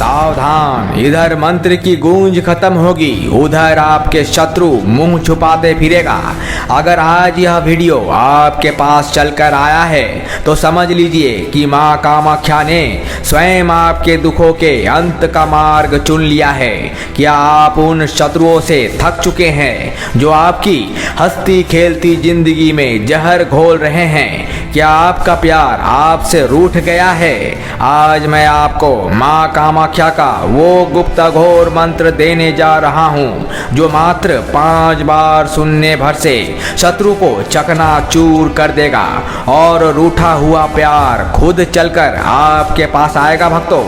सावधान, इधर मंत्र की गूंज खत्म होगी, उधर आपके शत्रु मुंह छुपाते फिरेगा। अगर आज यह वीडियो आपके पास चलकर आया है तो समझ लीजिए कि मां कामाख्या ने स्वयं आपके दुखों के अंत का मार्ग चुन लिया है। क्या आप उन शत्रुओं से थक चुके हैं जो आपकी हंसती खेलती जिंदगी में जहर घोल रहे हैं? क्या आपका प्यार आपसे रूठ गया है? आज मैं आपको मां कामाख्या का वो गुप्त घोर मंत्र देने जा रहा हूँ जो मात्र 5 बार सुनने भर से शत्रु को चकनाचूर कर देगा और रूठा हुआ प्यार खुद चलकर आपके पास आएगा। भक्तों,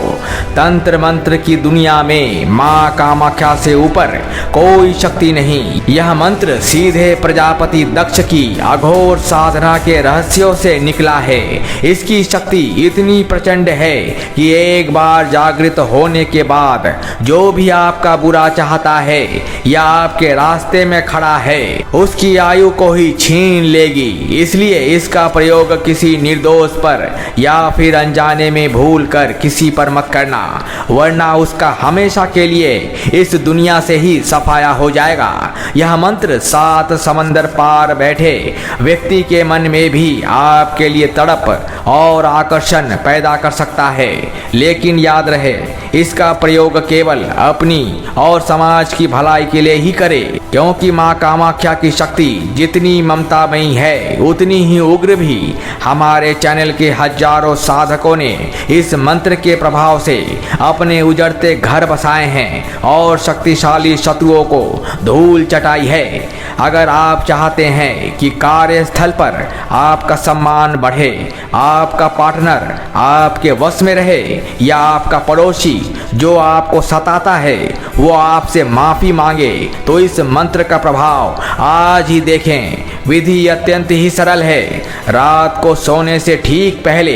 तंत्र मंत्र की दुनिया में मां कामाख्या से ऊपर कोई शक्ति नहीं। यह मंत्र सीधे प्रजापति दक्ष की अघोर साधना के रहस्यों से निकला है। इसकी शक्ति इतनी प्रचंड है कि एक बार जागृत होने के बाद जो भी आपका बुरा चाहता है या आपके रास्ते में खड़ा है उसकी आयु को ही छीन लेगी। इसलिए इसका प्रयोग किसी निर्दोष पर या फिर अनजाने में भूल कर किसी पर मत करना, वरना उसका हमेशा के लिए इस दुनिया से ही सफाया हो जाएगा। यह मंत्र 7 समंदर पार बैठे व्यक्ति के मन में भी आपके लिए तड़प और आकर्षण पैदा कर सकता है। लेकिन याद रहे, इसका प्रयोग केवल अपनी और समाज की भलाई के लिए ही करे, क्योंकि मां कामाख्या की शक्ति जितनी ममतामयी है उतनी ही उग्र भी। हमारे चैनल के हजारों साधकों ने इस मंत्र के प्रभाव से अपने उजड़ते घर बसाए हैं और शक्तिशाली शत्रुओं को धूल चटाई है। अगर आप चाहते हैं कि कार्यस्थल पर आपका सम्मान बढ़े, आपका पार्टनर आपके वश में रहे या आपका पड़ोसी जो आपको सताता है वो आपसे माफी मांगे, तो इस मंत्र का प्रभाव आज ही देखें। विधि अत्यंत ही सरल है। रात को सोने से ठीक पहले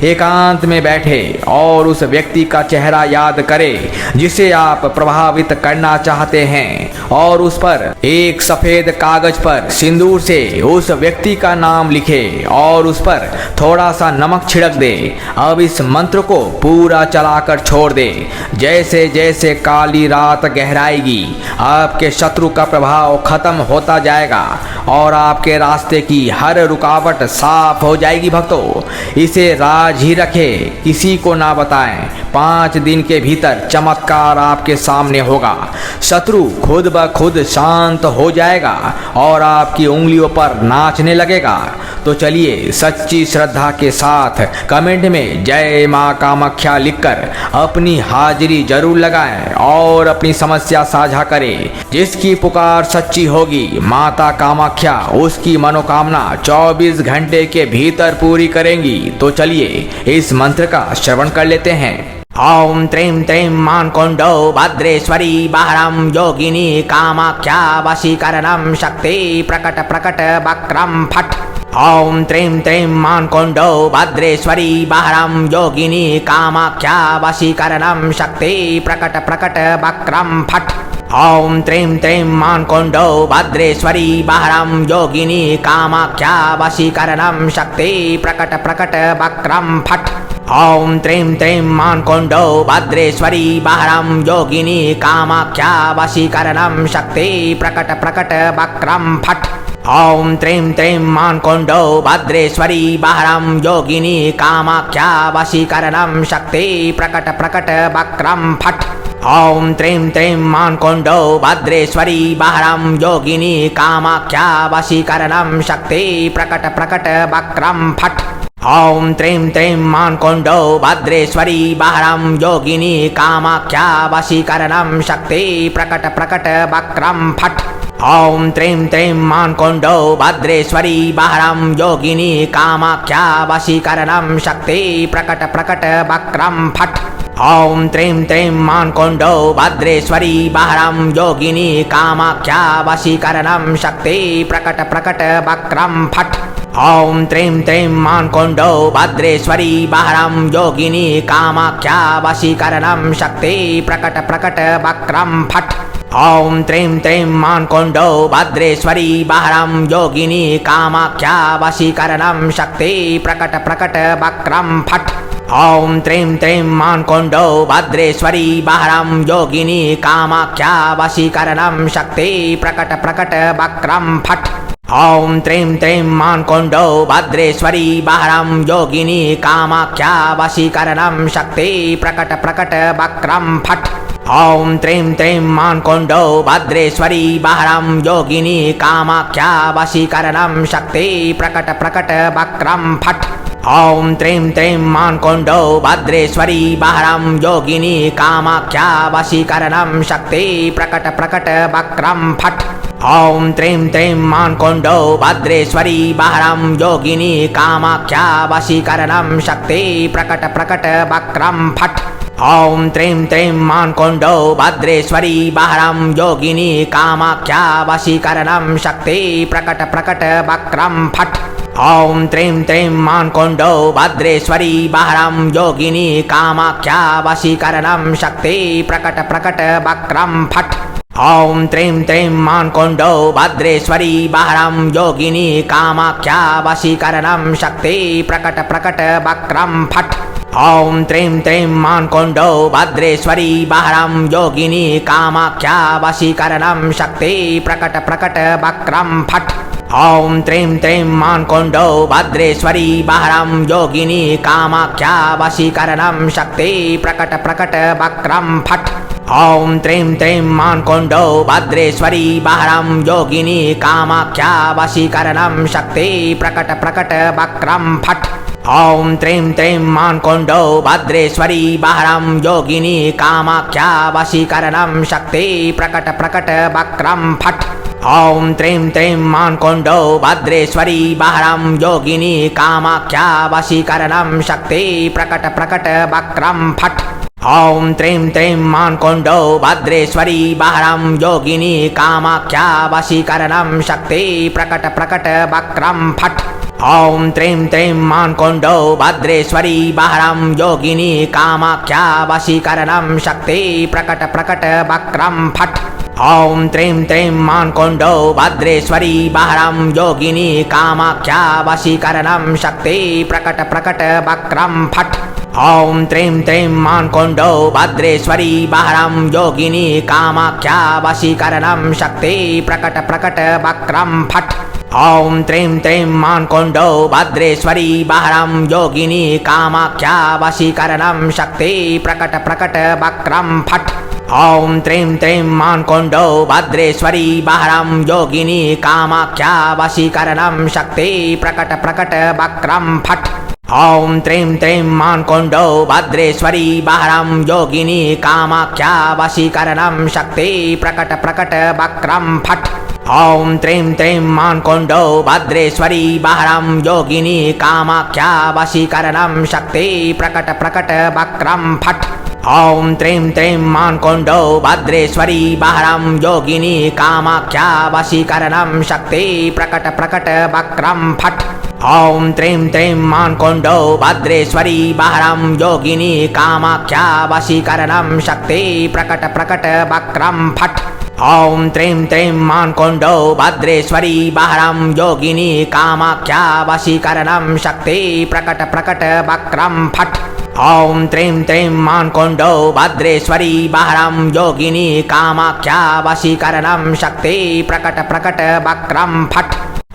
एकांत में बैठे और उस व्यक्ति का चेहरा याद करें जिसे आप प्रभावित करना चाहते हैं और उस पर एक सफेद कागज पर सिंदूर से उस व्यक्ति का नाम लिखे और उस पर थोड़ा सा नमक छिड़क दे। अब इस मंत्र को पूरा चलाकर छोड़ दे। जैसे जैसे काली रात गहराएगी आपके शत्रु का प्रभाव खत्म होता जाएगा और आपके रास्ते की हर रुकावट साफ हो जाएगी। भक्तों, इसे राज ही रखे, किसी को ना बताएं। 5 दिन के भीतर चमत्कार आपके सामने होगा। शत्रु खुद ब खुद शांत हो जाएगा और आपकी उंगलियों पर नाचने लगेगा। तो चलिए सच्ची श्रद्धा के साथ कमेंट में जय मां कामाख्या लिखकर अपनी हाजिरी जरूर लगाएं और अपनी समस्या साझा करें। जिसकी पुकार सच्ची होगी माता कामाख्या उसकी मनोकामना 24 घंटे के भीतर पूरी करेंगी। तो चलिए इस मंत्र का श्रवण कर लेते हैं। ओम त्रीं त्रीं मानकोंडो भद्रेश्वरी बाहरम योगिनी कामाख्या वशीकरणम शक्ति प्रकट प्रकट वक्रम फट। ओम त्रीं त्रीं मानकोंडो भद्रेश्वरी बाहरम योगिनी कामाख्या वशीकरणम शक्ति प्रकट प्रकट वक्रम फट। ओम त्रीं त्रीं मानकोंडो भद्रेश्वरी बाहरम योगिनी कामाख्या वशीकरणम शक्ति प्रकट प्रकट वक्रम फट। ओम त्रीं त्रीं मानकोंडो भद्रेश्वरी बाहरम योगिनी कामाख्या वशीकरणम शक्ति प्रकट प्रकट वक्रम फट। ओम त्रीं त्रीं मानकोंडो भद्रेश्वरी बाहरम योगिनी कामाख्या वशीकरणम शक्ति प्रकट प्रकट वक्रम फट। ओम त्रीं त्रीं मानकोंडो भद्रेश्वरी बाहरम योगिनी कामाख्या वशीकरणम शक्ति प्रकट प्रकट वक्रम फट। ओम त्रीं त्रीं मानकोंडो भद्रेश्वरी बाहरम योगिनी कामाख्या वशीकरणम शक्ति प्रकट प्रकट वक्रम फट। ओम त्रीं त्रीं मानकोंडो भद्रेश्वरी बाहरम योगिनी कामाख्या वशीकरणम शक्ति प्रकट प्रकट वक्रम फट। ओम त्रीं त्रीं मानकोंडो भद्रेश्वरी बाहरम योगिनी कामाख्या वशीकरणम शक्ति प्रकट प्रकट वक्रम फट। ओम त्रीं त्रीं मानकोंडो भद्रेश्वरी बाहरम योगिनी कामाख्या वशीकरणम शक्ति प्रकट प्रकट वक्रम फट। ओम त्रीं त्रीं मानकोंडो भद्रेश्वरी बाहरम योगिनी कामाख्या वशीकरणम शक्ति प्रकट प्रकट वक्रम फट। ॐ त्रीं त्रीं मान्कोण्डो भद्रेश्वरी बहरं योगिनी कामाख्या वशीकरणं शक्ति प्रकट प्रकट वक्रं फट् ॐ त्रीं त्रीं मान्कोण्डो भद्रेश्वरी बहरं योगिनी कामाख्या वशीकरणं शक्ति प्रकट प्रकट वक्रं फट् ॐ त्रीं त्रीं मान्कोण्डो भद्रेश्वरी बहरं योगिनी कामाख्या वशीकरणं शक्ति प्रकट प्रकट वक्रं फट् ॐ त्रीं त्रीं मान्कोण्डो भद्रेश्वरी बहरं योगिनी कामाख्या वशीकरणं शक्ति प्रकट प्रकट वक्रं फट् ॐ त्रीं त्रीं मान्कोण्डो भद्रेश्वरी बहरं योगिनी कामाख्या वशीकरणं शक्ति प्रकट प्रकट वक्रं फट् ॐ त्रीं त्रीं मान्कोण्डो भद्रेश्वरी बहरं योगिनी कामाख्या वशीकरणं शक्ति प्रकट प्रकट वक्रं फट् ॐ त्रीं त्रीं मान्कोण्डो भद्रेश्वरी बहरं योगिनी कामाख्या वशीकरणं शक्ति प्रकट प्रकट वक्रं फट् ॐ त्रीं त्रीं मान्कोण्डो भद्रेश्वरी बहरं योगिनी कामाख्या वशीकरणं शक्ति प्रकट प्रकट वक्रं फट् ॐ त्रीं त्रीं मान्कोण्डो भद्रेश्वरी बहरं योगिनी कामाख्या वशीकरणं शक्ति प्रकट प्रकट वक्रं फट् ॐ त्रीं त्रीं मान्कोण्डो भद्रेश्वरी बहरं योगिनी कामाख्या वशीकरणं शक्ति प्रकट प्रकट वक्रं फट् ॐ त्रीं त्रीं मान्कोण्डो भद्रेश्वरी बहरं योगिनी कामाख्या वशीकरणं शक्ति प्रकट प्रकट वक्रं फट् ॐ त्रीं त्रीं मान्कोण्डो भद्रेश्वरी बहरं योगिनी कामाख्या वशीकरणं शक्ति प्रकट प्रकट वक्रं फट् ॐ त्रीं त्रीं मान्कोण्डो भद्रेश्वरी बहरं योगिनी कामाख्या वशीकरणं शक्ति प्रकट प्रकट वक्रं फट् ॐ त्रीं त्रीं मान्कोण्डो भद्रेश्वरी बहरं योगिनी कामाख्या वशीकरणं शक्ति प्रकट प्रकट वक्रं फट् ॐ त्रीं त्रीं मान्कोण्डो भद्रेश्वरी बहरं योगिनी कामाख्या वशीकरणं शक्ति प्रकट प्रकट वक्रं फट् ॐ त्रीं त्रीं मान्कोण्डो भद्रेश्वरी बहरं योगिनी कामाख्या वशीकरणं शक्ति प्रकट प्रकट वक्रं फट् ॐ त्रीं त्रीं मान्कोण्डो भद्रेश्वरी बहरं योगिनी कामाख्या वशीकरणं शक्ति प्रकट प्रकट वक्रं फट् ॐ त्रीं त्रीं मान्कोण्डो भद्रेश्वरी बहरं योगिनी कामाख्या वशीकरणं शक्ति प्रकट प्रकट वक्रं फट् ॐ त्रीं त्रीं मान्कोण्डो भद्रेश्वरी बहरं योगिनी कामाख्या वशीकरणं शक्ति प्रकट प्रकट वक्रं फट् ॐ त्रीं त्रीं मान्कोण्डो भद्रेश्वरी बहरं योगिनी कामाख्या वशीकरणं शक्ति प्रकट प्रकट वक्रं फट् ॐ त्रीं त्रीं मान्कोण्डो भद्रेश्वरी बहरं योगिनी कामाख्या वशीकरणं शक्ति प्रकट प्रकट वक्रं फट् ॐ त्रीं त्रीं मान्कोण्डो भद्रेश्वरी बहरं योगिनी कामाख्या वशीकरणं शक्ति प्रकट प्रकट वक्रं फट् ॐ त्रीं त्रीं मान्कोण्डो भद्रेश्वरी बहरं योगिनी कामाख्या वशीकरणं शक्ति प्रकट प्रकट वक्रं फट् ॐ त्रीं त्रीं मान्कोण्डो भद्रेश्वरी बहरं योगिनी कामाख्या वशीकरणं शक्ति प्रकट प्रकट वक्रं फट् ॐ त्रीं त्रीं मान्कोण्डो भद्रेश्वरी बहरं योगिनी कामाख्या वशीकरणं शक्ति प्रकट प्रकट वक्रं फट्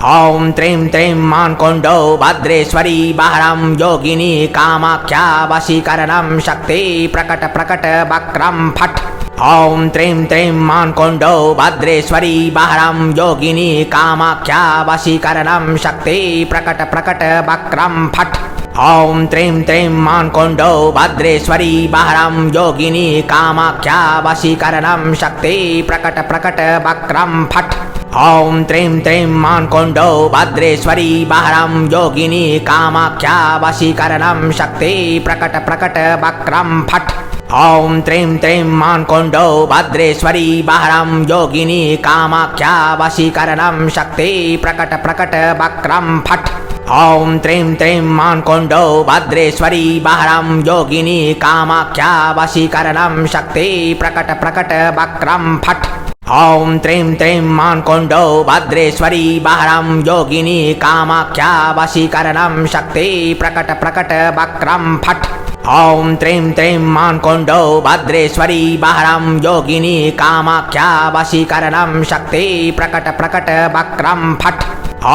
ॐ त्रीं त्रीं मान्कोण्डो भद्रेश्वरी बहरं योगिनी कामाख्या वशीकरणं शक्ति प्रकट प्रकट वक्रं फट् ॐ त्रीं त्रीं मान्कोण्डो भद्रेश्वरी बहरं योगिनी कामाख्या वशीकरणं शक्ति प्रकट प्रकट वक्रं फट् ॐ त्रीं त्रीं मान्कोण्डो भद्रेश्वरी बहरं योगिनी कामाख्या वशीकरणं शक्ति प्रकट प्रकट वक्रं फट् ॐ त्रीं त्रीं मान्कोण्डो भद्रेश्वरी बहरं योगिनी कामाख्या वशीकरणं शक्ति प्रकट प्रकट वक्रं फट् ॐ त्रीं त्रीं मान्कोण्डो भद्रेश्वरी बहरं योगिनी कामाख्या वशीकरणं शक्ति प्रकट प्रकट वक्रं फट् ॐ त्रीं त्रीं मान्कोण्डो भद्रेश्वरी बहरं योगिनी कामाख्या वशीकरणं शक्ति प्रकट प्रकट वक्रं फट् ॐ त्रीं त्रीं मान्कोण्डो भद्रेश्वरी बहरं योगिनी कामाख्या वशीकरणं शक्ति प्रकट प्रकट वक्रं फट् ॐ त्रीं त्रीं मान्कोण्डो भद्रेश्वरी बहरं योगिनी कामाख्या वशीकरणं शक्ति प्रकट प्रकट वक्रं फट्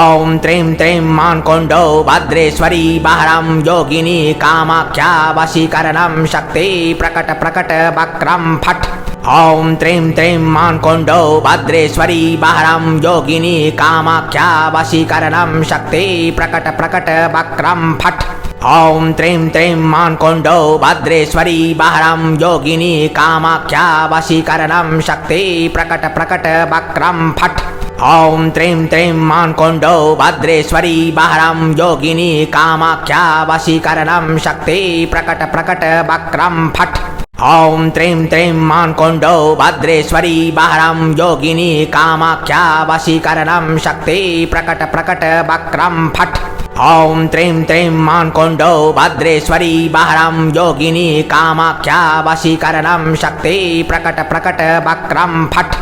ॐ त्रीं त्रीं मान्कोण्डो भद्रेश्वरी बहरं योगिनी कामाख्या वशीकरणं शक्ति प्रकट प्रकट वक्रं फट् ॐ त्रीं त्रीं मान्कोण्डो भद्रेश्वरी बहरं योगिनी कामाख्या वशीकरणं शक्ति प्रकट प्रकट वक्रं फट् ॐ त्रीं त्रीं मान्कोण्डो भद्रेश्वरी बहरं योगिनी कामाख्या वशीकरणं शक्ति प्रकट प्रकट वक्रं फट् ॐ त्रीं त्रीं मान्कोण्डो भद्रेश्वरी बहरं योगिनी कामाख्या वशीकरणं शक्ति प्रकट प्रकट वक्रं फट् ॐ त्रीं त्रीं मान्कोण्डो भद्रेश्वरी बहरं योगिनी कामाख्या वशीकरणं शक्ति प्रकट प्रकट वक्रं फट् ॐ त्रीं त्रीं मान्कोण्डो भद्रेश्वरी बहरं योगिनी कामाख्या वशीकरणं शक्ति प्रकट प्रकट वक्रं फट्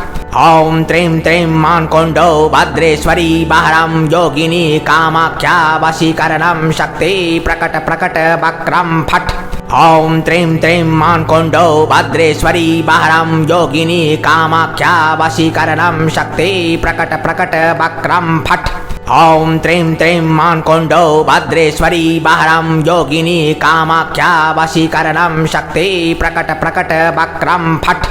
ॐ त्रीं त्रीं मान्कोण्डो भद्रेश्वरी बहरं योगिनी कामाख्या वशीकरणं शक्ति प्रकट प्रकट वक्रं फट् ॐ त्रीं त्रीं मान्कोण्डो भद्रेश्वरी बहरं योगिनी कामाख्या वशीकरणं शक्ति प्रकट प्रकट वक्रं फट् ॐ त्रीं त्रीं मान्कोण्डो भद्रेश्वरी बहरं योगिनी कामाख्या वशीकरणं शक्ति प्रकट प्रकट वक्रं फट्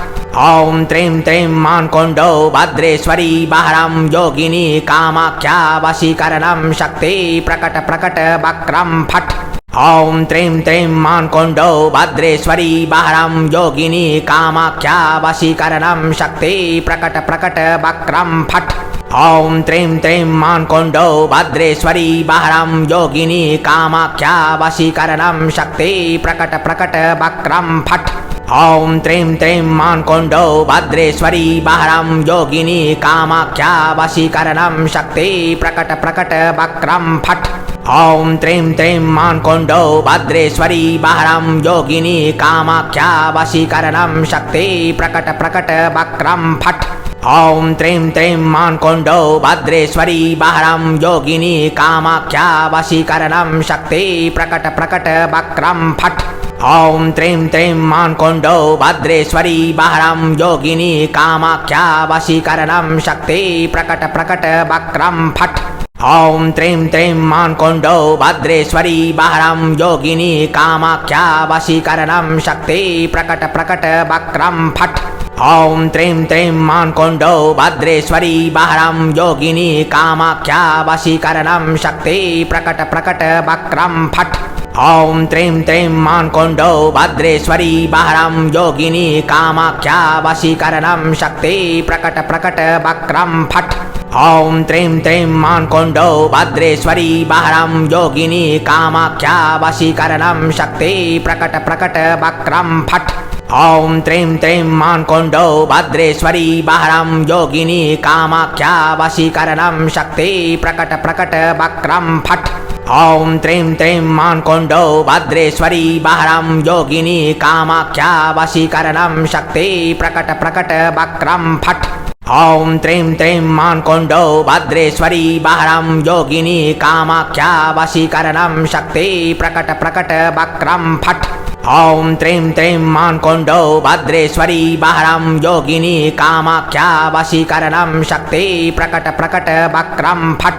ॐ त्रीं त्रीं मान्कोण्डो भद्रेश्वरी बहरं योगिनी कामाख्या वशीकरणं शक्ति प्रकट प्रकट वक्रं फट् ॐ त्रीं त्रीं मान्कोण्डो भद्रेश्वरी बहरं योगिनी कामाख्या वशीकरणं शक्ति प्रकट प्रकट वक्रं फट् ॐ त्रीं त्रीं मान्कोण्डो भद्रेश्वरी बहरं योगिनी कामाख्या वशीकरणं शक्ति प्रकट प्रकट वक्रं फट् ॐ त्रीं त्रीं मान्कोण्डो भद्रेश्वरी बहरं योगिनी कामाख्या वशीकरणं शक्ति प्रकट प्रकट वक्रं फट् ॐ त्रीं त्रीं मान्कोण्डो भद्रेश्वरी बहरं योगिनी कामाख्या वशीकरणं शक्ति प्रकट प्रकट वक्रं फट् ॐ त्रीं त्रीं मान्कोण्डो भद्रेश्वरी बहरं योगिनी कामाख्या वशीकरणं शक्ति प्रकट प्रकट वक्रं फट् ॐ त्रीं त्रीं मान्कोण्डो भद्रेश्वरी बहरं योगिनी कामाख्या वशीकरणं शक्ति प्रकट प्रकट वक्रं फट् ॐ त्रीं त्रीं मान्कोण्डो भद्रेश्वरी बहरं योगिनी कामाख्या वशीकरणं शक्ति प्रकट प्रकट वक्रं फट् ॐ त्रीं त्रीं मान्कोण्डो भद्रेश्वरी बहरं योगिनी कामाख्या वशीकरणं शक्ति प्रकट प्रकट वक्रं फट् ॐ त्रीं त्रीं मान्कोण्डो भद्रेश्वरी बहरं योगिनी कामाख्या वशीकरणं शक्ति प्रकट प्रकट वक्रं फट् ॐ त्रीं त्रीं मान्कोण्डो भद्रेश्वरी बहरं योगिनी कामाख्या वशीकरणं शक्ति प्रकट प्रकट वक्रं फट् ॐ त्रीं त्रीं मान्कोण्डो भद्रेश्वरी बहरं योगिनी कामाख्या वशीकरणं शक्ति प्रकट प्रकट वक्रं फट् ॐ त्रीं त्रीं मान्कोण्डो भद्रेश्वरी बहरं योगिनी कामाख्या वशीकरणं शक्ति प्रकट प्रकट वक्रं फट् ॐ त्रीं त्रीं मान्कोण्डो भद्रेश्वरी बहरं योगिनी कामाख्या वशीकरणं शक्ति प्रकट प्रकट वक्रं फट् ॐ त्रीं त्रीं मान्कोण्डो भद्रेश्वरी बहरं योगिनी कामाख्या वशीकरणं शक्ति प्रकट प्रकट वक्रं फट्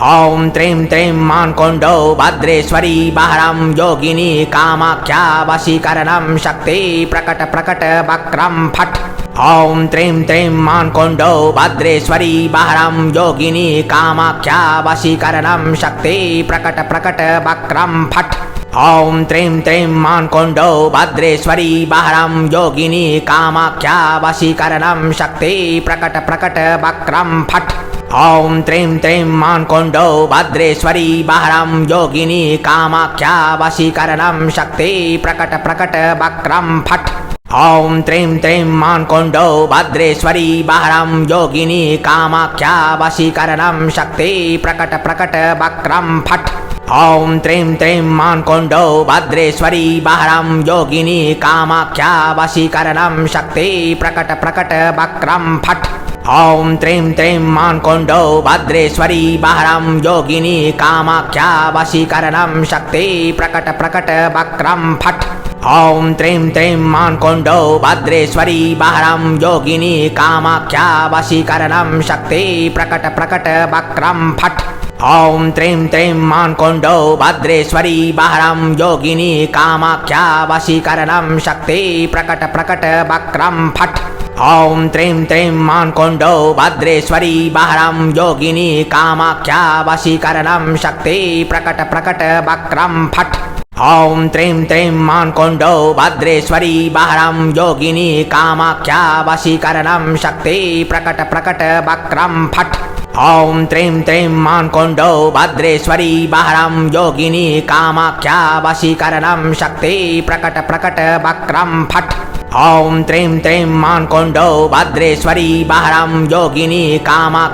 ॐ त्रीं त्रीं मान्कोण्डो भद्रेश्वरी बहरं योगिनी कामाख्या वशीकरणं शक्ति प्रकट प्रकट वक्रं फट् ॐ त्रीं त्रीं मान्कोण्डो भद्रेश्वरी बहरं योगिनी कामाख्या वशीकरणं शक्ति प्रकट प्रकट वक्रं फट् ॐ त्रीं त्रीं मान्कोण्डो भद्रेश्वरी बहरं योगिनी कामाख्या वशीकरणं शक्ति प्रकट प्रकट वक्रं फट् ॐ त्रीं त्रीं मान्कोण्डो भद्रेश्वरी बहरं योगिनी कामाख्या वशीकरणं शक्ति प्रकट प्रकट वक्रं फट् ॐ त्रीं त्रीं मान्कोण्डो भद्रेश्वरी बहरं योगिनी कामाख्या वशीकरणं शक्ति प्रकट प्रकट वक्रं फट् ॐ त्रीं त्रीं मान्कोण्डो भद्रेश्वरी बहरं योगिनी कामाख्या वशीकरणं शक्ति प्रकट प्रकट वक्रं फट् ॐ त्रीं त्रीं मान्कोण्डो भद्रेश्वरी बहरं योगिनी कामाख्या वशीकरणं शक्ति प्रकट प्रकट वक्रं फट् ॐ त्रीं त्रीं मान्कोण्डौ भद्रेश्वरी बहरं योगिनी कामाख्या वशीकरणं शक्ति प्रकट प्रकट वक्रं फट् ॐ त्रीं त्रीं मान्कोण्डौ भद्रेश्वरी बहरं योगिनी कामाख्या वशीकरणं शक्ति प्रकट प्रकट वक्रं फट् ॐ त्रीं त्रीं मान्कोण्डौ भद्रेश्वरी बहरं योगिनी कामाख्या वशीकरणं शक्ति प्रकट प्रकट वक्रं फट् ॐ त्रीं त्रीं मान्कोण्डौ भद्रेश्वरी बहरं योगिनी कामाख्या वशीकरणं शक्ति प्रकट प्रकट वक्रं फट् ॐ त्रीं त्रीं मान्कोण्डौ भद्रेश्वरी बहरं योगिनी कामाख्या वशीकरणं शक्ति प्रकट प्रकट वक्रं फट् ॐ त्रीं त्रीं मान्कोण्डौ भद्रेश्वरी बहरं योगिनी कामाख्या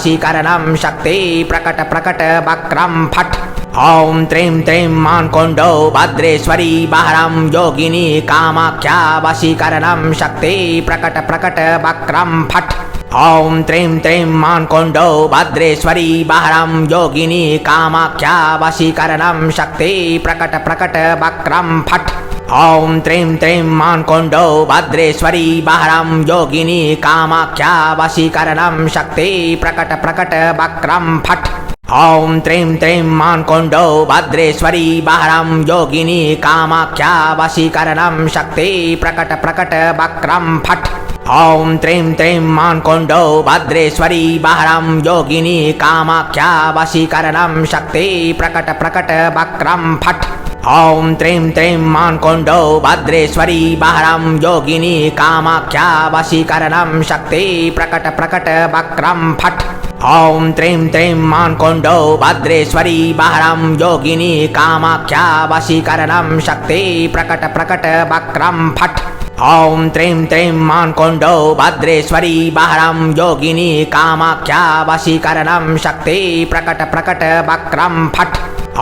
वशीकरणं शक्ति प्रकट प्रकट वक्रं फट् ॐ त्रीं त्रीं मान्कोण्डौ भद्रेश्वरी बहरं योगिनी कामाख्या वशीकरणं शक्ति प्रकट प्रकट वक्रं फट् ॐ त्रीं त्रीं मान्कोण्डौ भद्रेश्वरी बहरं योगिनी कामाख्या वशीकरणं शक्ति प्रकट प्रकट वक्रं फट् ॐ त्रीं त्रीं मान्कोण्डौ भद्रेश्वरी बहरं योगिनी कामाख्या वशीकरणं शक्ति प्रकट प्रकट वक्रं फट् ॐ त्रीं त्रीं मान्कोण्डौ भद्रेश्वरी बहरं योगिनी कामाख्या वशीकरणं शक्ति प्रकट प्रकट वक्रं फट् ॐ त्रीं त्रीं मान्कोण्डौ भद्रेश्वरी बहरं योगिनी कामाख्या वशीकरणं शक्ति प्रकट प्रकट वक्रं फट् ॐ त्रीं त्रीं मान्कोण्डौ भद्रेश्वरी बहरं योगिनी कामाख्या वशीकरणं शक्ति प्रकट प्रकट वक्रं फट् ॐ त्रीं त्रीं मान्कोण्डौ भद्रेश्वरी बहरं योगिनी कामाख्या वशीकरणं शक्ति प्रकट प्रकट वक्रं फट् ॐ त्रीं त्रीं मान्कोण्डौ भद्रेश्वरी बहरं योगिनी कामाख्या वशीकरणं शक्ति प्रकट प्रकट वक्रं फट्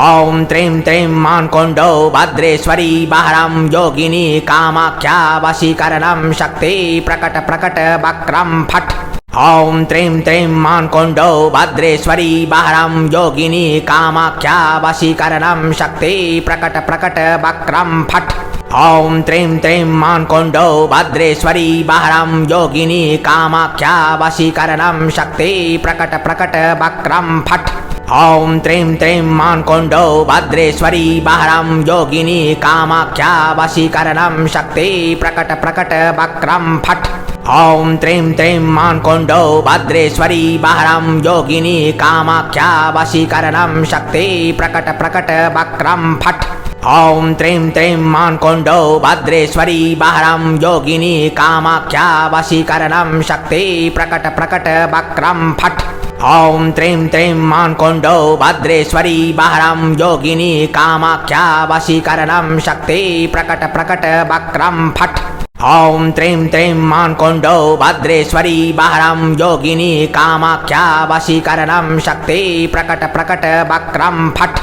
ॐ त्रीं त्रीं मान्कोण्डौ भद्रेश्वरी बहरं योगिनी कामाख्या वशीकरणं शक्ति प्रकट प्रकट वक्रं फट् ॐ त्रीं त्रीं मान्कोण्डौ भद्रेश्वरी बहरं योगिनी कामाख्या वशीकरणं शक्ति प्रकट प्रकट वक्रं फट् ॐ त्रीं त्रीं मान्कोण्डौ भद्रेश्वरी बहरं योगिनी कामाख्या वशीकरणं शक्ति प्रकट प्रकट वक्रं फट् ॐ त्रीं त्रीं मान्कोण्डौ भद्रेश्वरी बहरं योगिनी कामाख्या वशीकरणं शक्ति प्रकट प्रकट वक्रं फट् ॐ त्रीं त्रीं मान्कोण्डौ भद्रेश्वरी बहरं योगिनी कामाख्या वशीकरणं शक्ति प्रकट प्रकट वक्रं फट् ॐ त्रीं त्रीं मान्कोण्डौ भद्रेश्वरी बहरं योगिनी कामाख्या वशीकरणं शक्ति प्रकट प्रकट वक्रं फट् ॐ त्रीं त्रीं मान्कोण्डौ भद्रेश्वरी बहरं योगिनी कामाख्या वशीकरणं शक्ति प्रकट प्रकट वक्रं फट् ॐ त्रीं त्रीं मान्कोण्डौ भद्रेश्वरी बहरं योगिनी कामाख्या वशीकरणं शक्ति प्रकट प्रकट वक्रं फट्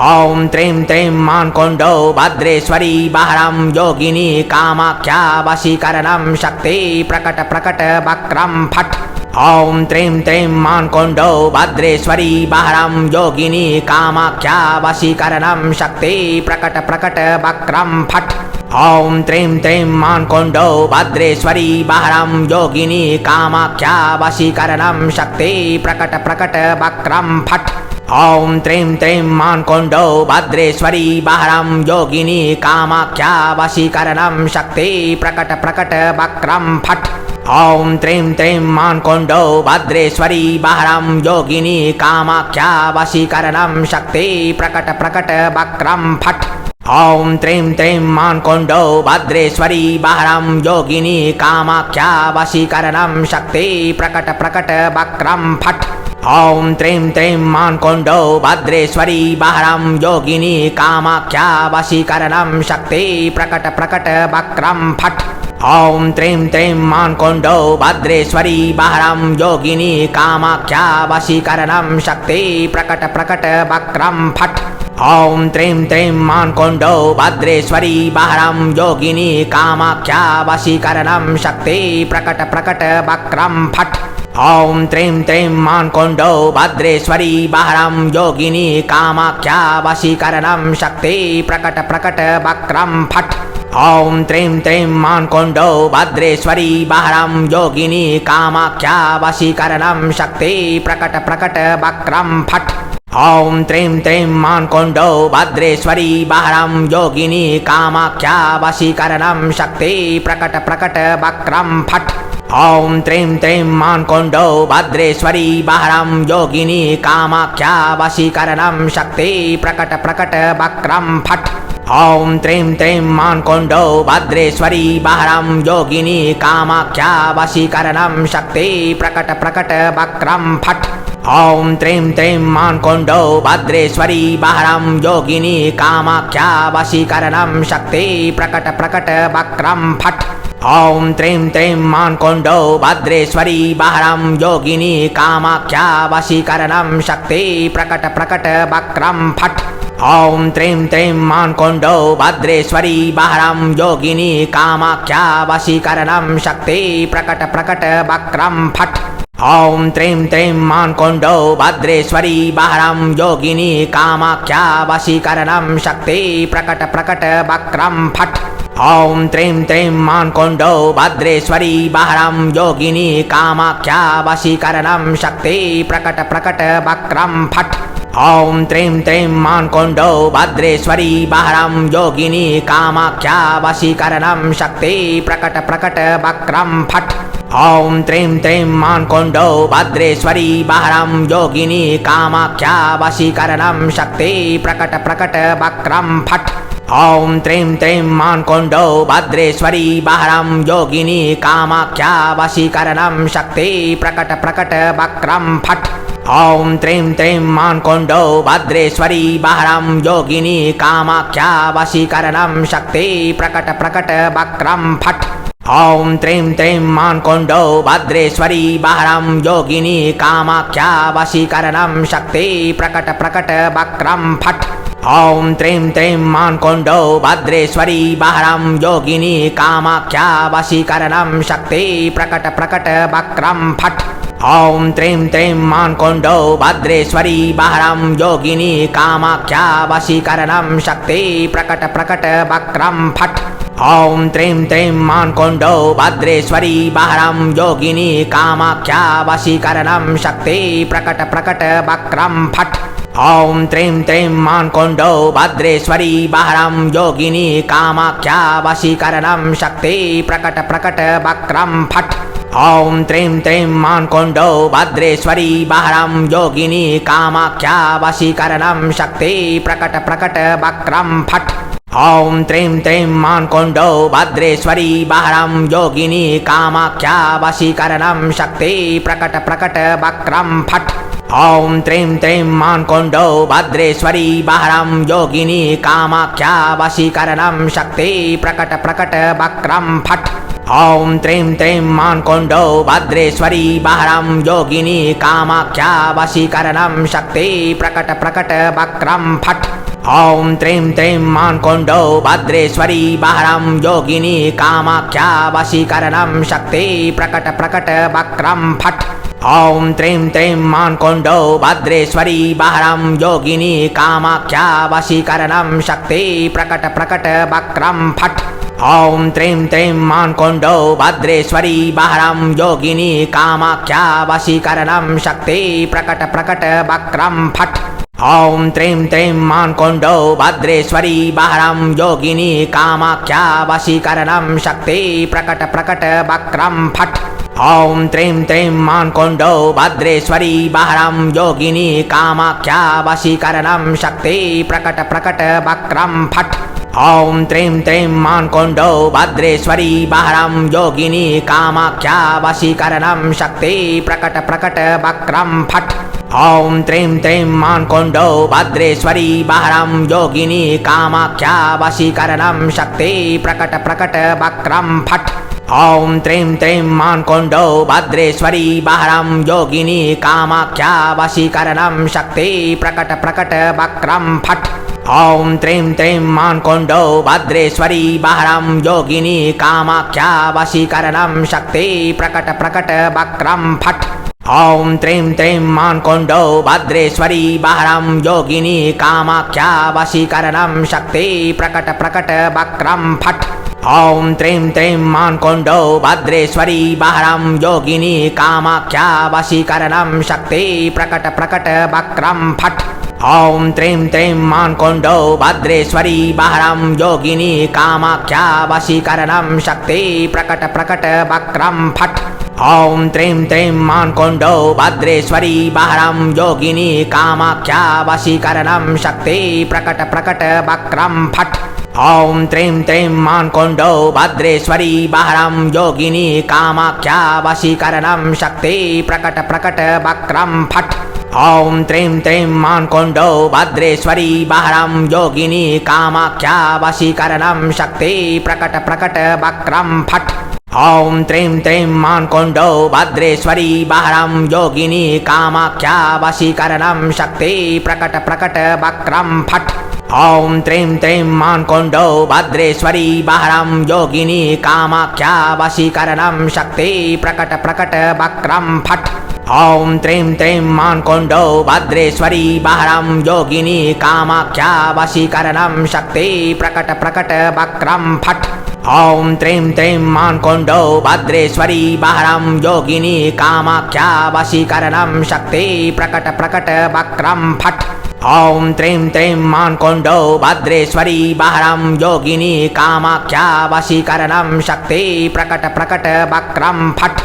ॐ त्रीं त्रीं मान्कोण्डौ भद्रेश्वरी बहरं योगिनी कामाख्या वशीकरणं शक्ति प्रकट प्रकट वक्रं फट् ॐ त्रीं त्रीं मान्कोण्डौ भद्रेश्वरी बहरं योगिनी कामाख्या वशीकरणं शक्ति प्रकट प्रकट वक्रं फट् ॐ त्रीं त्रीं मान्कोण्डौ भद्रेश्वरी बहरं योगिनी कामाख्या वशीकरणं शक्ति प्रकट प्रकट वक्रं फट् ॐ त्रीं त्रीं मान्कोण्डौ भद्रेश्वरी बहरं योगिनी कामाख्या वशीकरणं शक्ति प्रकट प्रकट वक्रं फट् ॐ त्रीं त्रीं मान्कोण्डौ भद्रेश्वरी बहरं योगिनी कामाख्या वशीकरणं शक्ति प्रकट प्रकट वक्रं फट् ॐ त्रीं त्रीं मान्कोण्डौ भद्रेश्वरी बहरं योगिनी कामाख्या वशीकरणं शक्ति प्रकट प्रकट वक्रं फट् ॐ त्रीं त्रीं मान्कोण्डौ भद्रेश्वरी बहरं योगिनी कामाख्या वशीकरणं शक्ति प्रकट प्रकट वक्रं फट् ॐ त्रीं त्रीं मान्कोण्डौ भद्रेश्वरी बहरं योगिनी कामाख्या वशीकरणं शक्ति प्रकट प्रकट वक्रं फट् ॐ त्रीं त्रीं मान्कोण्डौ भद्रेश्वरी बहरं योगिनी कामाख्या वशीकरणं शक्ति प्रकट प्रकट वक्रं फट् ॐ त्रीं त्रीं मान्कोण्डौ भद्रेश्वरी बहरं योगिनी कामाख्या वशीकरणं शक्ति प्रकट प्रकट वक्रं फट् ॐ त्रीं त्रीं मान्कोण्डौ भद्रेश्वरी बहरं योगिनी कामाख्या वशीकरणं शक्ति प्रकट प्रकट वक्रं फट् ॐ त्रीं त्रीं मान्कोण्डौ भद्रेश्वरी बहरं योगिनी कामाख्या वशीकरणं शक्ति प्रकट प्रकट वक्रं फट् ॐ त्रीं त्रीं मान्कोण्डौ भद्रेश्वरी बहरं योगिनी कामाख्या वशीकरणं शक्ति प्रकट प्रकट वक्रं फट् ॐ त्रीं त्रीं मान्कोण्डौ भद्रेश्वरी बहरं योगिनी कामाख्या वशीकरणं शक्ति प्रकट प्रकट वक्रं फट् ॐ त्रीं त्रीं मान्कोण्डौ भद्रेश्वरी बहरं योगिनी कामाख्या वशीकरणं शक्ति प्रकट प्रकट वक्रं फट् ॐ त्रीं त्रीं मान्कोण्डौ भद्रेश्वरी बहरं योगिनी कामाख्या वशीकरणं शक्ति प्रकट प्रकट वक्रं फट् ॐ त्रीं त्रीं मान्कोण्डौ भद्रेश्वरी बहरं योगिनी कामाख्या वशीकरणं शक्ति प्रकट प्रकट वक्रं फट् ॐ त्रीं त्रीं मान्कोण्डौ भद्रेश्वरी बहरं योगिनी कामाख्या वशीकरणं शक्ति प्रकट प्रकट वक्रं फट् ॐ त्रीं त्रीं मान्कोण्डौ भद्रेश्वरी बहरं योगिनी कामाख्या वशीकरणं शक्ति प्रकट प्रकट वक्रं फट् ॐ त्रीं त्रीं मान्कोण्डौ भद्रेश्वरी बहरं योगिनी कामाख्या वशीकरणं शक्ति प्रकट प्रकट वक्रं फट् ॐ त्रीं त्रीं मान्कोण्डौ भद्रेश्वरी बहरं योगिनी कामाख्या वशीकरणं शक्ति प्रकट प्रकट वक्रं फट् ॐ त्रीं त्रीं मान्कोण्डौ भद्रेश्वरी बहरं योगिनी कामाख्या वशीकरणं शक्ति प्रकट प्रकट वक्रं फट् ॐ त्रीं त्रीं मान्कोण्डौ भद्रेश्वरी बहरं योगिनी कामाख्या वशीकरणं शक्ति प्रकट प्रकट वक्रं फट् ॐ त्रीं त्रीं मान्कोण्डौ भद्रेश्वरी बहरं योगिनी कामाख्या वशीकरणं शक्ति प्रकट प्रकट वक्रं फट् ॐ त्रीं त्रीं मान्कोण्डौ भद्रेश्वरी बहरं योगिनी कामाख्या वशीकरणं शक्ति प्रकट प्रकट वक्रं फट् ॐ त्रीं त्रीं मान्कोण्डौ भद्रेश्वरी बहरं योगिनी कामाख्या वशीकरणं शक्ति प्रकट प्रकट वक्रं फट् ॐ त्रीं त्रीं मान्कोण्डौ भद्रेश्वरी बहरं योगिनी कामाख्या वशीकरणं शक्ति प्रकट प्रकट वक्रं फट् ॐ त्रीं त्रीं मान्कोण्डौ भद्रेश्वरी बहरं योगिनी कामाख्या वशीकरणं शक्ति प्रकट प्रकट वक्रं फट् ॐ त्रीं त्रीं मान्कोण्डौ भद्रेश्वरी बहरं योगिनी कामाख्या वशीकरणं शक्ति प्रकट प्रकट वक्रं फट् ॐ त्रीं त्रीं मान्कोण्डौ भद्रेश्वरी बहरं योगिनी कामाख्या वशीकरणं शक्ति प्रकट प्रकट वक्रं फट् ॐ त्रीं त्रीं मान्कोण्डौ भद्रेश्वरी बहरं योगिनी कामाख्या वशीकरणं शक्ति प्रकट प्रकट वक्रं फट् ॐ त्रीं त्रीं मान्कोण्डौ भद्रेश्वरी बहरं योगिनी कामाख्या वशीकरणं शक्ति प्रकट प्रकट वक्रं फट् ॐ त्रीं त्रीं मान्कोण्डौ भद्रेश्वरी बहरं योगिनी कामाख्या वशीकरणं शक्ति प्रकट प्रकट वक्रं फट् ॐ त्रीं त्रीं मान्कोण्डौ भद्रेश्वरी बहरं योगिनी कामाख्या वशीकरणं शक्ति प्रकट प्रकट वक्रं फट् ॐ त्रीं त्रीं मान्कोण्डौ भद्रेश्वरी बहरं योगिनी कामाख्या वशीकरणं शक्ति प्रकट प्रकट वक्रं फट् ॐ त्रीं त्रीं मान्कोण्डौ भद्रेश्वरी बहरं योगिनी कामाख्या वशीकरणं शक्ति प्रकट प्रकट वक्रं फट् ॐ त्रीं त्रीं मान्कोण्डौ भद्रेश्वरी बहरं योगिनी कामाख्या वशीकरणं शक्ति प्रकट प्रकट वक्रं फट् ॐ त्रीं त्रीं मान्कोण्डौ भद्रेश्वरी बहरं योगिनी कामाख्या वशीकरणं शक्ति प्रकट प्रकट वक्रं फट् ॐ त्रीं त्रीं मान्कोण्डौ भद्रेश्वरी बहरं योगिनी कामाख्या वशीकरणं शक्ति प्रकट प्रकट वक्रं फट् ॐ त्रीं त्रीं मान्कोण्डौ भद्रेश्वरी बहरं योगिनी कामाख्या वशीकरणं शक्ति प्रकट प्रकट वक्रं फट् ॐ त्रीं त्रीं मान्कोण्डौ भद्रेश्वरी बहरं योगिनी कामाख्या वशीकरणं शक्ति प्रकट प्रकट वक्रं फट् ॐ त्रीं त्रीं मान्कोण्डौ भद्रेश्वरी बहरं योगिनी कामाख्या वशीकरणं शक्ति प्रकट प्रकट वक्रं फट् ॐ त्रीं त्रीं मान्कोण्डौ भद्रेश्वरी बहरं योगिनी कामाख्या वशीकरणं शक्ति प्रकट प्रकट वक्रं फट् ॐ त्रीं त्रीं मान्कोण्डौ भद्रेश्वरी बहरं योगिनी कामाख्या वशीकरणं शक्ति प्रकट प्रकट वक्रं फट् ॐ त्रीं त्रीं मान्कोण्डौ भद्रेश्वरी बहरं योगिनी कामाख्या वशीकरणं शक्ति प्रकट प्रकट वक्रं फट् ॐ त्रीं त्रीं मान्कोण्डौ भद्रेश्वरी बहरं योगिनी कामाख्या वशीकरणं शक्ति प्रकट प्रकट वक्रं फट् ॐ त्रीं त्रीं मान्कोण्डौ भद्रेश्वरी बहरं योगिनी कामाख्या वशीकरणं शक्ति प्रकट प्रकट वक्रं फट् ॐ त्रीं त्रीं मान्कोण्डौ भद्रेश्वरी बहरं योगिनी कामाख्या वशीकरणं शक्ति प्रकट प्रकट वक्रं फट् ॐ त्रीं त्रीं मान्कोण्डौ भद्रेश्वरी बहरं योगिनी कामाख्या वशीकरणं शक्ति प्रकट प्रकट वक्रं फट् ॐ त्रीं त्रीं मान्कोण्डौ भद्रेश्वरी बहरं योगिनी कामाख्या वशीकरणं शक्ति प्रकट प्रकट वक्रं फट् ॐ त्रीं त्रीं मान्कोण्डौ भद्रेश्वरी बहरं योगिनी कामाख्या वशीकरणं शक्ति प्रकट प्रकट वक्रं फट् ॐ त्रीं त्रीं मान्कोण्डौ भद्रेश्वरी बहरं योगिनी कामाख्या वशीकरणं शक्ति प्रकट प्रकट वक्रं फट्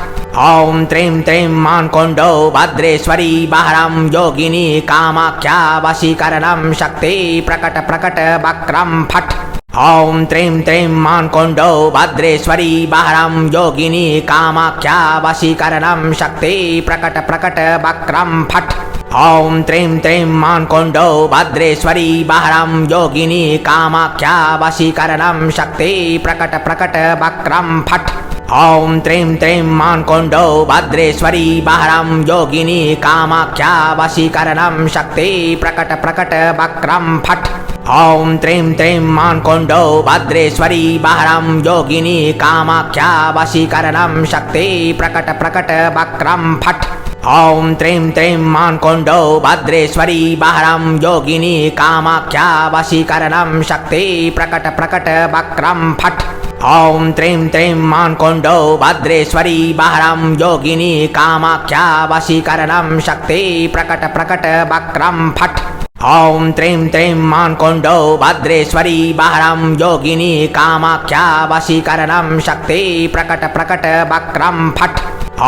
ॐ त्रीं त्रीं मान्कोण्डौ भद्रेश्वरी बहरं योगिनी कामाख्या वशीकरणं शक्ति प्रकट प्रकट वक्रं फट् ॐ त्रीं त्रीं मान्कोण्डौ भद्रेश्वरी बहरं योगिनी कामाख्या वशीकरणं शक्ति प्रकट प्रकट वक्रं फट् ॐ त्रीं त्रीं मान्कोण्डौ भद्रेश्वरी बहरं योगिनी कामाख्या वशीकरणं शक्ति प्रकट प्रकट वक्रं फट् ॐ त्रीं त्रीं मान्कोण्डौ भद्रेश्वरी बहरं योगिनी कामाख्या वशीकरणं शक्ति प्रकट प्रकट वक्रं फट् ॐ त्रीं त्रीं मान्कोण्डौ भद्रेश्वरी बहरं योगिनी कामाख्या वशीकरणं शक्ति प्रकट प्रकट वक्रं फट् ॐ त्रीं त्रीं मान्कोण्डौ भद्रेश्वरी बहरं योगिनी कामाख्या वशीकरणं शक्ति प्रकट प्रकट वक्रं फट् ॐ त्रीं त्रीं मान्कोण्डौ भद्रेश्वरी बहरं योगिनी कामाख्या वशीकरणं शक्ति प्रकट प्रकट वक्रं फट् ॐ त्रीं त्रीं मान्कोण्डौ भद्रेश्वरी बहरं योगिनी कामाख्या वशीकरणं शक्ति प्रकट प्रकट वक्रं फट्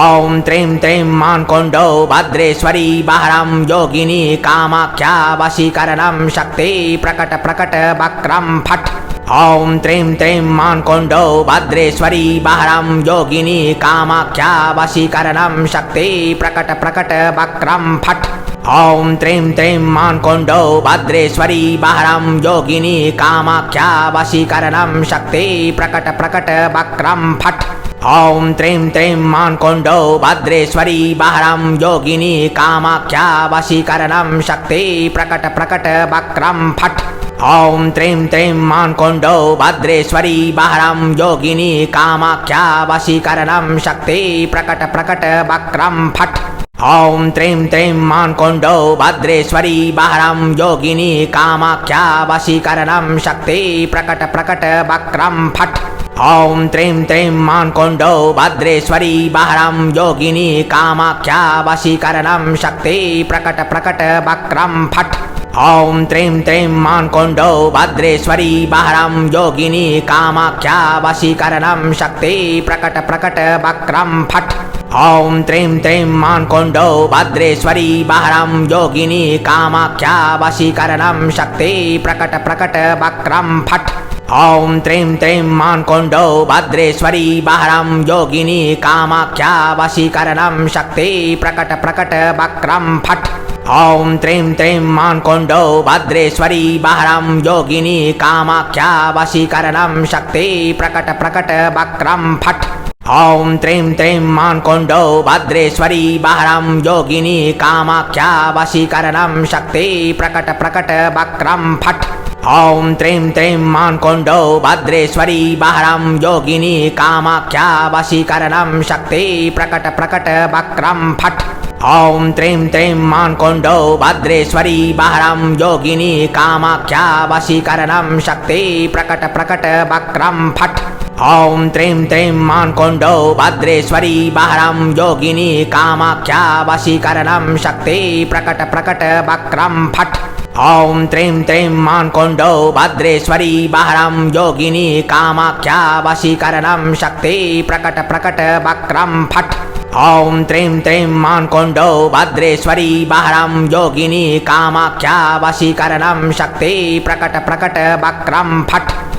ॐ त्रीं त्रीं मान्कोण्डौ भद्रेश्वरी बहरं योगिनी कामाख्या वशीकरणं शक्ति प्रकट प्रकट वक्रं फट् ॐ त्रीं त्रीं मान्कोण्डौ भद्रेश्वरी बहरं योगिनी कामाख्या वशीकरणं शक्ति प्रकट प्रकट वक्रं फट् ॐ त्रीं त्रीं मान्कोण्डौ भद्रेश्वरी बहरं योगिनी कामाख्या वशीकरणं शक्ति प्रकट प्रकट वक्रं फट् ॐ त्रीं त्रीं मान्कोण्डौ भद्रेश्वरी बहरं योगिनी कामाख्या वशीकरणं शक्ति प्रकट प्रकट वक्रं फट् ॐ त्रीं त्रीं मान्कोण्डौ भद्रेश्वरी बहरं योगिनी कामाख्या वशीकरणं शक्ति प्रकट प्रकट वक्रं फट् ॐ त्रीं त्रीं मान्कोण्डौ भद्रेश्वरी बहरं योगिनी कामाख्या वशीकरणं शक्ति प्रकट प्रकट वक्रं फट् ॐ त्रीं त्रीं मान्कोण्डौ भद्रेश्वरी बहरं योगिनी कामाख्या वशीकरणं शक्ति प्रकट प्रकट वक्रं फट् ॐ त्रीं त्रीं मान्कोण्डौ भद्रेश्वरी बहरं योगिनी कामाख्या वशीकरणं शक्ति प्रकट प्रकट वक्रं फट् ॐ त्रीं त्रीं मान्कोण्डौ भद्रेश्वरी बहरं योगिनी कामाख्या वशीकरणं शक्ति प्रकट प्रकट वक्रं फट् ॐ त्रीं त्रीं मान्कोण्डौ भद्रेश्वरी बहरं योगिनी कामाख्या वशीकरणं शक्ति प्रकट प्रकट वक्रं फट् ॐ त्रीं त्रीं मान्कोण्डौ भद्रेश्वरी बहरं योगिनी कामाख्या वशीकरणं शक्ति प्रकट प्रकट वक्रं फट् ॐ त्रीं त्रीं मान्कोण्डौ भद्रेश्वरी बहरं योगिनी कामाख्या वशीकरणं शक्ति प्रकट प्रकट वक्रं फट् ॐ त्रीं त्रीं मान्कोण्डौ भद्रेश्वरी बहरं योगिनी कामाख्या वशीकरणं शक्ति प्रकट प्रकट वक्रं फट् ॐ त्रीं त्रीं मान्कोण्डौ भद्रेश्वरी बहरं योगिनी कामाख्या वशीकरणं शक्ति प्रकट प्रकट वक्रं फट् ॐ त्रीं त्रीं मान्कोण्डौ भद्रेश्वरी बहरं योगिनी कामाख्या वशीकरणं शक्ति प्रकट प्रकट वक्रं फट् ॐ त्रीं त्रीं मान्कोण्डौ भद्रेश्वरी बहरं योगिनी कामाख्या वशीकरणं शक्ति प्रकट प्रकट वक्रं फट् ॐ त्रीं त्रीं मान्कोण्डौ भद्रेश्वरी बहरं योगिनी कामाख्या वशीकरणं शक्ति प्रकट प्रकट वक्रं फट्